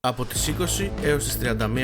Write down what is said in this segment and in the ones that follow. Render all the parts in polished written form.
Από τις 20 έως τις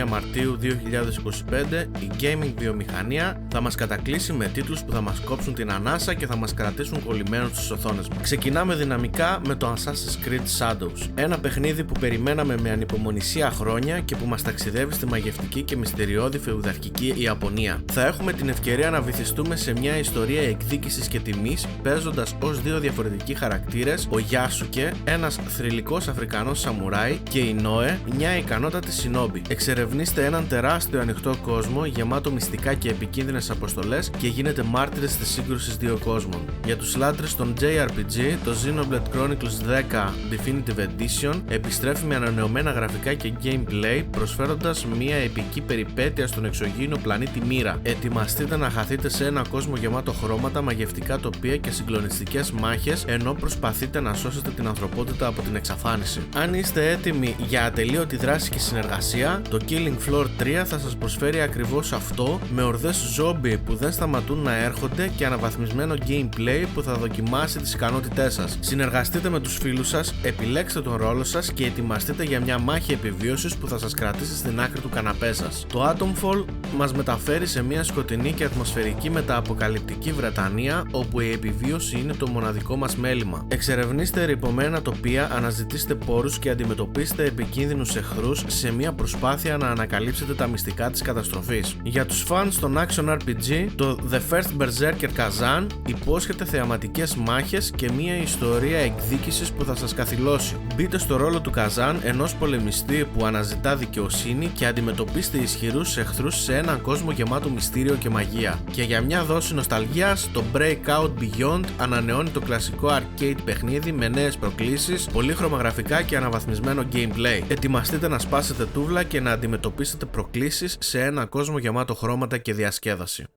31 Μαρτίου 2025 η gaming βιομηχανία θα μας κατακλείσει με τίτλους που θα μας κόψουν την ανάσα και θα μας κρατήσουν κολλημένους στις οθόνες μας. Ξεκινάμε δυναμικά με το Assassin's Creed Shadows, ένα παιχνίδι που περιμέναμε με ανυπομονησία χρόνια και που μας ταξιδεύει στη μαγευτική και μυστηριώδη φεουδαρχική Ιαπωνία. Θα έχουμε την ευκαιρία να βυθιστούμε σε μια ιστορία εκδίκησης και τιμής, παίζοντας ως δύο διαφορετικοί χαρακτήρες, ο Γιάσουκε, ένας θρυλικός Αφρικανός σαμουράι, και η Νόε, μια ικανότατη σινόμπι. Εξερευνήστε έναν τεράστιο ανοιχτό κόσμο γεμάτο μυστικά και επικίνδυνες αποστολές και γίνετε μάρτυρες της σύγκρουσης δύο κόσμων. Για τους λάτρες των JRPG, το Xenoblade Chronicles 10 Definitive Edition επιστρέφει με ανανεωμένα γραφικά και gameplay, προσφέροντας μια επική περιπέτεια στον εξωγήινο πλανήτη Μοίρα. Ετοιμαστείτε να χαθείτε σε ένα κόσμο γεμάτο χρώματα, μαγευτικά τοπία και συγκλονιστικές μάχες, ενώ προσπαθείτε να σώσετε την ανθρωπότητα από την εξαφάνιση. Αν είστε έτοιμοι για ατελείωτη δράση και συνεργασία, το Killing Floor 3 θα σας προσφέρει ακριβώς αυτό, με ορδές ζόμπι που δεν σταματούν να έρχονται και αναβαθμισμένο gameplay που θα δοκιμάσει τις ικανότητές σας. Συνεργαστείτε με τους φίλους σας, επιλέξτε τον ρόλο σας και ετοιμαστείτε για μια μάχη επιβίωσης που θα σας κρατήσει στην άκρη του καναπέ σας. Το Atomfall μας μεταφέρει σε μια σκοτεινή και ατμοσφαιρική μετααποκαλυπτική Βρετανία, όπου η επιβίωση είναι το μοναδικό μας μέλημα. Εξερευνήστε ρυπωμένα τοπία, αναζητήστε πόρους και αντιμετωπίστε επικίνδυνους εχθρούς σε μια προσπάθεια να ανακαλύψετε τα μυστικά της καταστροφής. Για τους fans των action RPG, το The First Berserker Kazan υπόσχεται θεαματικές μάχες και μια ιστορία εκδίκησης που θα σας καθυλώσει. Μπείτε στο ρόλο του Kazan, ενός πολεμιστή που αναζητά δικαιοσύνη, και αντιμετωπίστε ισχυρούς εχθρούς σε έναν κόσμο γεμάτο μυστήριο και μαγεία. Και για μια δόση νοσταλγίας, το Breakout Beyond ανανεώνει το κλασικό arcade παιχνίδι με νέες προκλήσεις, πολύχρωμα γραφικά και αναβαθμισμένο gameplay. Ετοιμαστείτε να σπάσετε τούβλα και να αντιμετωπίσετε προκλήσεις σε έναν κόσμο γεμάτο χρώματα και διασκέδαση.